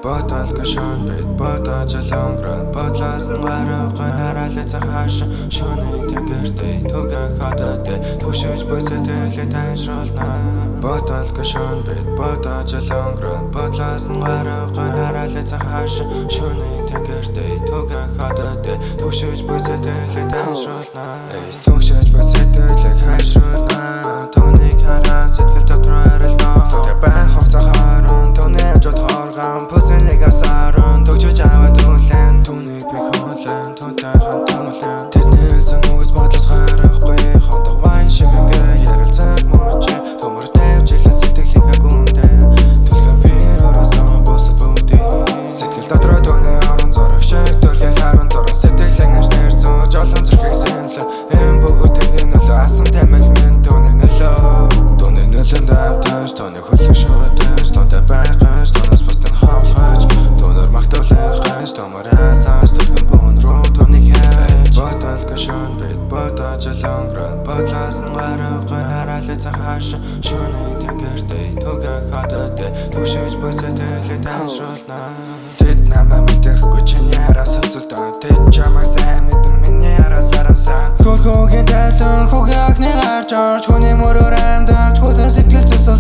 Бодол гашуун бид бодож өнгөрөн бодлоос нь гарахгүй хараалаа цахааш шөнийн тэнгэртэй түгэн хатаатай түшиж бүсэтэлээ тайшруулна Бодол гашуун бид бодож өнгөрөн бодлоос нь гарахгүй хараалаа цахааш шөнийн тэнгэртэй түгэн хатаатай түшиж бүсэтэлээ тайшруулна түшиж бүсэтэлээ тайшруулна тоныг хараа сэтгэл дотор арилна төдөө байх хугацаагаар тоныг жод хоргон бүсэлэг асаран төгжиж аваад үлэн түүнийг би хөлэн тонтой хатуулан тэднээс нүгс бодлос гарахгүй хондох вайн шимэнгэ ярилцаг мочи төмөр тавьжилан сэтгэлийг агундэ түлхэн би ороосон босод бүгдээ сэтгэл дотроо тооны орон зориг шиг төрхийг харан зуран сэтгэлэн нэр зөө жолон зэрхийг сэнлэ эм бүгдээ нөлөө асан тамиг мен түүний нөлөөнд давтаж тооны хөлөг шуудаж тонтой байгаж тоноос бусдын хавлгаж тоноор магтуулахаж томоорасаас түлхэн бүүн рүү тооны хайж бодол гашуун бид бодож өнгөрөн бодлоос нь гарахгүй хараалаа цахааш шөнийн тэнгэртэй түгэн хатаатай түшиж бүсэтэлээ тайшруулна тэд намайг мэдэхгүй чиний хараас хацалтай тэд чамайг сайн мэдэн миний хараас харамсаа хөрхөгийн тайлан хүүгийн агны гарч орж хүний мөрөөр амьдан чухал сэтгэл зүйсэн